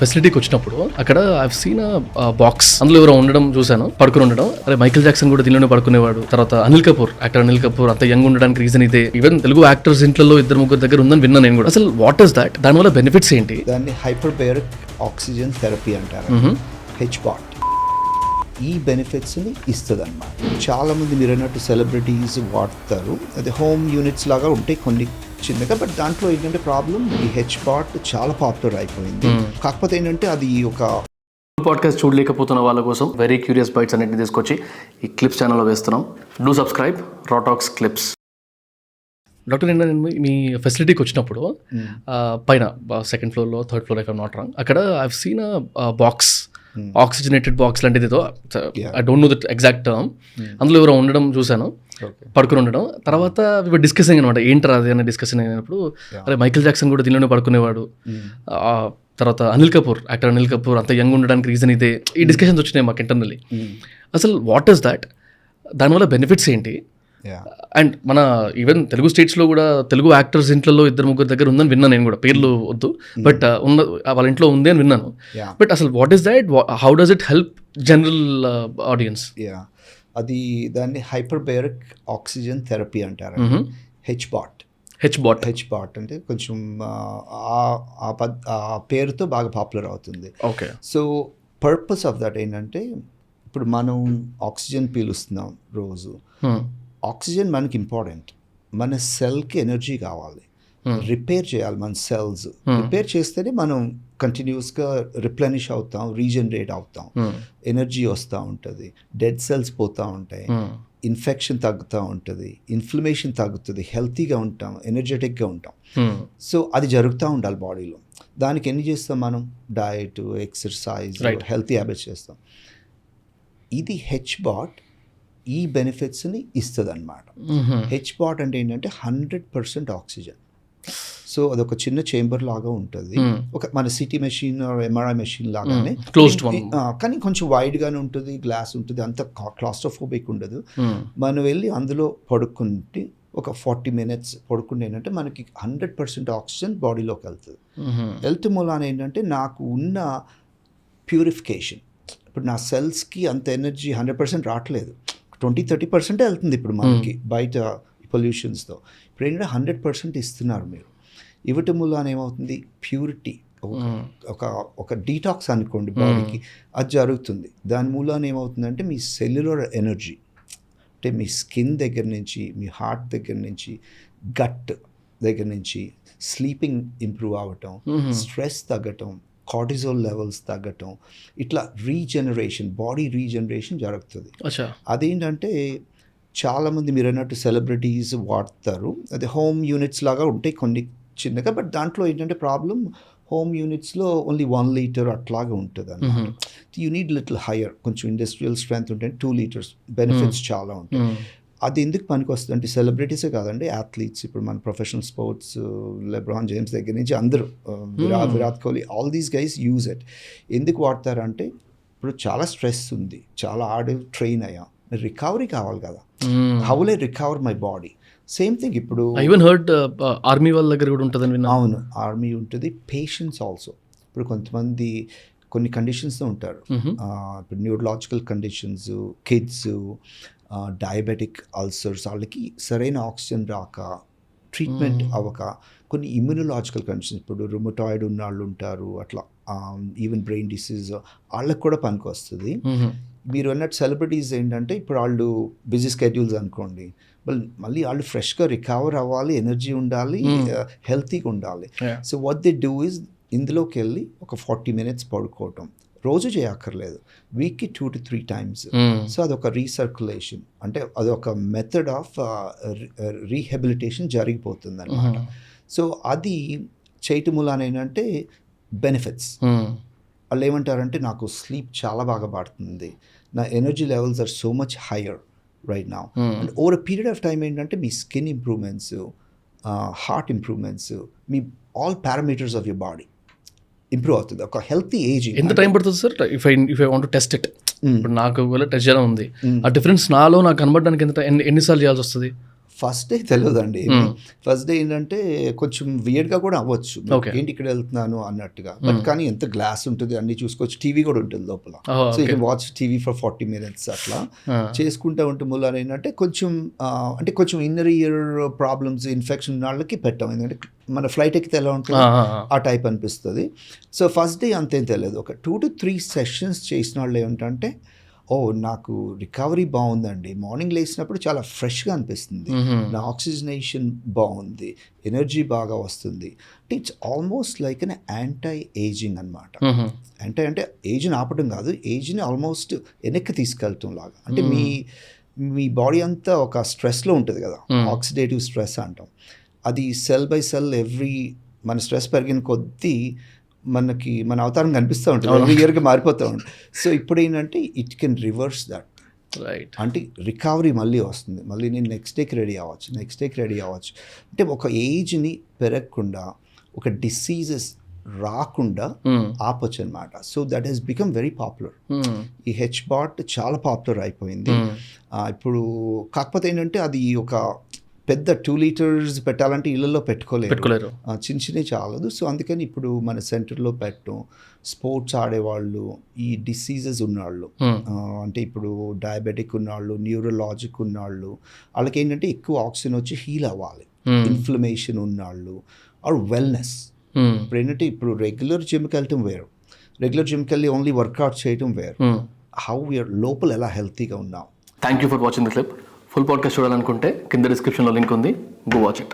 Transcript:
ఫెసిలిటీకి వచ్చినప్పుడు అక్కడ I've seen box, అందులో ఎవరో ఉండడం చూశాను, పడుకుని ఉండడం. అరే మైకిల్ జాక్సన్ కూడా దీనిలోనే పడుకునేవాడు. తర్వాత యాక్టర్ అనిల్ కపూర్ అంత యంగ్ ఉండడానికి రీజన్ ఇదే. ఈవెన్ తెలుగు యాక్టర్స్ ఇంట్లో ఇద్దరు ముగ్గురు దగ్గర ఉందని విన్నా నేను కూడా. అసలు వాట్ ఇస్ దాట్? దానివల్ల బెనిఫిట్స్ ఏంటి? దాన్ని హైపర్బేరిక్ ఆక్సిజన్ థెరపీ అంటారు, హెచ్బాట్. ఈ బెనిఫిట్స్ని ఇస్తుంది అన్నమాట. చాలామంది మీరు అన్నట్టు సెలబ్రిటీస్ వాడతారు, అది హోమ్ యూనిట్స్ లాగా ఉంటాయి కొన్ని చిన్నగా. బట్ దాంట్లో ఏంటంటే ప్రాబ్లం, ఈ హెచ్బాట్ చాలా పాపులర్ అయిపోయింది. కాకపోతే ఏంటంటే అది ఒక పాడ్కాస్ట్ చూడలేకపోతున్న వాళ్ళ కోసం వెరీ క్యూరియస్ బైట్స్ అన్నింటిని తీసుకొచ్చి ఈ క్లిప్స్ ఛానల్లో వేస్తున్నాం. Do subscribe Raw Talks clips. Doctor నిన్న నేను మీ ఫెసిలిటీకి వచ్చినప్పుడు పైన సెకండ్ ఫ్లోర్లో, third floor I not wrong, అక్కడ I've seen box, oxygenated box లాంటిది ఏదో, I don't know that exact term. అందులో ఎవరో ఉండడం చూశాను, పడుకుని ఉండడం. తర్వాత డిస్కసింగ్ అనమాట, ఏంటర్ అది అని డిస్కషన్ అయినప్పుడు అరే మైకిల్ జాక్సన్ కూడా దీనిలోనే పడుకునేవాడు. తర్వాత యాక్టర్ అనిల్ కపూర్ అంత యంగ్ ఉండడానికి రీజన్ ఇదే. ఈ డిస్కషన్స్ వచ్చినాయి మాకు ఇంటర్నల్లీ. అసలు వాట్ ఈస్ దాట్? దానివల్ల బెనిఫిట్స్ ఏంటి? అండ్ మన ఈవెన్ తెలుగు స్టేట్స్లో కూడా తెలుగు యాక్టర్స్ ఇంట్లో ఇద్దరు ముగ్గురు దగ్గర ఉందని విన్నాను నేను కూడా, పేర్లు వద్దు, బట్ ఉన్న వాళ్ళ ఇంట్లో ఉంది అని విన్నాను. బట్ అసలు what is that? How does it help general audience? అది దాన్ని హైపర్బేరిక్ ఆక్సిజన్ థెరపీ అంటారు, హెచ్బాట్. హెచ్బాట్ అంటే కొంచెం ఆ పేరుతో బాగా పాపులర్ అవుతుంది. Okay. So purpose of that ఏంటంటే, ఇప్పుడు మనం ఆక్సిజన్ పీలుస్తున్నాం రోజు. ఆక్సిజన్ మనకి ఇంపార్టెంట్. మన సెల్కి ఎనర్జీ కావాలి, రిపేర్ చేయాలి మన సెల్స్. రిపేర్ చేస్తేనే మనం కంటిన్యూస్గా రిప్లెనిష్ అవుతాం, రీజనరేట్ అవుతాం, ఎనర్జీ వస్తూ ఉంటుంది, డెడ్ సెల్స్ పోతూ ఉంటాయి, ఇన్ఫెక్షన్ తగ్గుతూ ఉంటుంది, ఇన్ఫ్లమేషన్ తగ్గుతుంది, హెల్తీగా ఉంటాం, ఎనర్జెటిక్గా ఉంటాం. సో అది జరుగుతూ ఉండాలి బాడీలో. దానికి ఎన్ని చేస్తాం మనం? డయట్, ఎక్సర్సైజ్, హెల్తీ హ్యాబిట్స్ చేస్తాం. ఇది హెచ్బాట్ ఈ బెనిఫిట్స్ని ఇస్తుంది అన్నమాట. హెచ్బాట్ అంటే ఏంటంటే 100% ఆక్సిజన్. సో అదొక చిన్న చేంబర్ లాగా ఉంటుంది, ఒక మన సిటీ మెషిన్, ఎంఆర్ఐ మెషిన్ లాగానే, కానీ కొంచెం వైడ్గానే ఉంటుంది, గ్లాస్ ఉంటుంది, అంత క్లాస్ట్రోఫోబిక్ ఉండదు. మనం వెళ్ళి అందులో పడుకుంటే ఒక 40 minutes పడుకుంటే ఏంటంటే మనకి 100% ఆక్సిజన్ బాడీలోకి వెళ్తుంది. వెళ్తే మూలాన ఏంటంటే నాకు ఉన్న ప్యూరిఫికేషన్, ఇప్పుడు నా సెల్స్కి అంత ఎనర్జీ 100% రావట్లేదు, 20-30% వెళ్తుంది ఇప్పుడు మనకి బయట పొల్యూషన్స్తో. ఇప్పుడు ఏంటంటే 100% ఇస్తున్నారు మీరు. ఇవ్వటం మూలాన ఏమవుతుంది? ప్యూరిటీ, ఒక డీటాక్స్ అనుకోండి బాడీకి, అది జరుగుతుంది. దాని మూలాన ఏమవుతుందంటే మీ సెల్యులర్ ఎనర్జీ, అంటే మీ స్కిన్ దగ్గర నుంచి, మీ హార్ట్ దగ్గర నుంచి, గట్ దగ్గర నుంచి, స్లీపింగ్ ఇంప్రూవ్ అవ్వటం, స్ట్రెస్ తగ్గటం, కార్టిజోల్ లెవెల్స్ తగ్గటం, ఇట్లా బాడీ రీజనరేషన్ జరుగుతుంది. అదేంటంటే చాలామంది మీరు అన్నట్టు సెలబ్రిటీస్ వాడతారు, అది హోమ్ యూనిట్స్ లాగా ఉంటాయి కొన్ని చిన్నగా. బట్ దాంట్లో ఏంటంటే ప్రాబ్లం, హోమ్ యూనిట్స్లో ఓన్లీ 1 liter అట్లాగా ఉంటుంది అన్నమాట. యూ నీడ్ లిటిల్ హయ్యర్, కొంచెం ఇండస్ట్రియల్ స్ట్రెంత్ ఉంటే 2 liters. బెనిఫిట్స్ చాలా ఉంటాయి. అది ఎందుకు పనికి వస్తుంది అంటే, సెలబ్రిటీసే కాదండి, అథ్లీట్స్, ఇప్పుడు మన ప్రొఫెషనల్ స్పోర్ట్స్, లెబ్రాన్ జేమ్స్ దగ్గర నుంచి అందరూ, Virat Kohli, all these guys use it. ఎందుకు వాడతారంటే, ఇప్పుడు చాలా స్ట్రెస్ ఉంది, చాలా ట్రైన్ అయ్యాం, రికవరీ కావాలి కదా. How will I recover my body? Same thing. ఇప్పుడు ఈవెన్ హర్డ్ ఆర్మీ వాళ్ళ దగ్గర కూడా ఉంటుందని విన్నా. అవును, ఆర్మీ ఉంటుంది, పేషెంట్స్ ఆల్సో. ఇప్పుడు కొంతమంది కొన్ని కండిషన్స్తో ఉంటారు, ఇప్పుడు neurological conditions, kids, diabetic ulcers, వాళ్ళకి సరైన ఆక్సిజన్ రాక, ట్రీట్మెంట్ అవ్వక, కొన్ని ఇమ్యూనలాజికల్ కండిషన్స్, ఇప్పుడు రుమటాయిడ్ ఉన్న వాళ్ళు ఉంటారు, అట్లా ఈవెన్ బ్రెయిన్ డిసీజ్, వాళ్ళకి కూడా పనికి వస్తుంది. మీరు అన్నట్టు సెలబ్రిటీస్ ఏంటంటే, ఇప్పుడు వాళ్ళు బిజీ స్కెడ్యూల్స్ అనుకోండి, మళ్ళీ వాళ్ళు ఫ్రెష్గా రికవర్ అవ్వాలి, ఎనర్జీ ఉండాలి, హెల్తీగా ఉండాలి. So what they do is, ఇందులోకి వెళ్ళి ఒక 40 minutes పడుకోవటం, రోజు చేయక్కర్లేదు, వీక్కి 2 to 3 times. సో అదొక రీసర్క్యులేషన్, అంటే అదొక మెథడ్ ఆఫ్ రీహాబిలిటేషన్ జరిగిపోతుంది అన్నమాట. సో అది చేయటం మూలాన ఏంటంటే బెనిఫిట్స్. వాళ్ళు ఏమంటారంటే, నాకు స్లీప్ చాలా బాగా పడుతుంది, నా energy levels are so much higher right now. And over a period of time ఏంటంటే మీ స్కిన్ ఇంప్రూవ్మెంట్స్, హార్ట్ ఇంప్రూవ్మెంట్స్, మీ all parameters of your body improve అవుతుంది. ఒక హెల్తీ ఏజింగ్. ఎంత టైం పడుతుంది sir? If I want to test it, ఇప్పుడు నాకు test చేయడం ఉంది, ఆ డిఫరెన్స్ నాలో నాకు కనబడడానికి ఎన్నిసార్లు చేయాల్సి వస్తుంది? ఫస్ట్ డే తెలియదండి. ఫస్ట్ డే ఏంటంటే కొంచెం వియర్డ్గా కూడా అవ్వచ్చు. Okay. ఏంటి ఇక్కడ వెళ్తున్నాను అన్నట్టుగా. బట్ కానీ ఎంత గ్లాస్ ఉంటుంది అన్ని చూసుకోవచ్చు. టీవీ కూడా ఉంటుంది లోపల. So you can watch TV for 40 minutes అట్లా చేసుకుంటూ ఉంటే మూలాన ఏంటంటే కొంచెం అంటే కొంచెం ఇన్నర్ ఇయర్ ప్రాబ్లమ్స్ ఇన్ఫెక్షన్ ఉన్న వాళ్ళకి పెట్టాం. ఎందుకంటే మన ఫ్లైట్ ఎక్కితే ఎలా ఉంటుంది ఆ టైప్ అనిపిస్తుంది. సో ఫస్ట్ డే అంతేం తెలియదు. ఒక 2 to 3 సెషన్స్ చేసిన వాళ్ళు ఏమిటంటే నాకు రికవరీ బాగుందండి, మార్నింగ్ లేచినప్పుడు చాలా ఫ్రెష్గా అనిపిస్తుంది, నా ఆక్సిజనేషన్ బాగుంది, ఎనర్జీ బాగా వస్తుంది. అంటే it's almost like an anti ageing అనమాట. అంటే ఏజ్ని ఆపడం కాదు, ఏజ్ని ఆల్మోస్ట్ వెనక్కి తీసుకెళ్తాం లాగా. అంటే మీ బాడీ అంతా ఒక స్ట్రెస్లో ఉంటుంది కదా, ఆక్సిడేటివ్ స్ట్రెస్ అంటాం. అది సెల్ బై సెల్ మన స్ట్రెస్ పెరిగిన కొద్దీ మనకి మన అవతారం కనిపిస్తూ ఉంటుంది, ఎవ్రీ ఇయర్గా మారిపోతూ ఉంటుంది. సో ఇప్పుడు ఏంటంటే it can reverse that. Right. అంటే రికవరీ మళ్ళీ వస్తుంది, మళ్ళీ నేను నెక్స్ట్ డేకి రెడీ అవ్వచ్చు. అంటే ఒక ఏజ్ని పెరగకుండా, ఒక డిసీజెస్ రాకుండా ఆపొచ్చు అనమాట. So that he's become very popular. ఈ హెచ్బాట్ చాలా పాపులర్ అయిపోయింది ఇప్పుడు. కాకపోతే ఏంటంటే అది ఒక పెద్ద 2 liters పెట్టాలంటే ఇళ్ళల్లో పెట్టుకోలేరు, చిన్నవి చాలదు. సో అందుకని ఇప్పుడు మన సెంటర్లో పెట్టడం, స్పోర్ట్స్ ఆడేవాళ్ళు, ఈ డిసీజెస్ ఉన్నవాళ్ళు, అంటే ఇప్పుడు డయాబెటిక్ ఉన్నవాళ్ళు, న్యూరలాజిక్ ఉన్నవాళ్ళు, వాళ్ళకి ఏంటంటే ఎక్కువ ఆక్సిజన్ వచ్చి హీల్ అవ్వాలి. ఇన్ఫ్లమేషన్ ఉన్నవాళ్ళు ఆర్ వెల్నెస్. ఇప్పుడు ఏంటంటే ఇప్పుడు రెగ్యులర్ జిమ్కి వెళ్ళటం వేరు, రెగ్యులర్ జిమ్కి వెళ్ళి ఓన్లీ వర్కౌట్ చేయటం వేరు. హౌ వీఆర్ లోపల ఎలా హెల్తీగా ఉన్నాం. Thank you for watching the clip. Full podcast చూడాలనుకుంటే కింద డిస్క్రిప్షన్లో లింక్ ఉంది, గో వాచ్ ఇట్.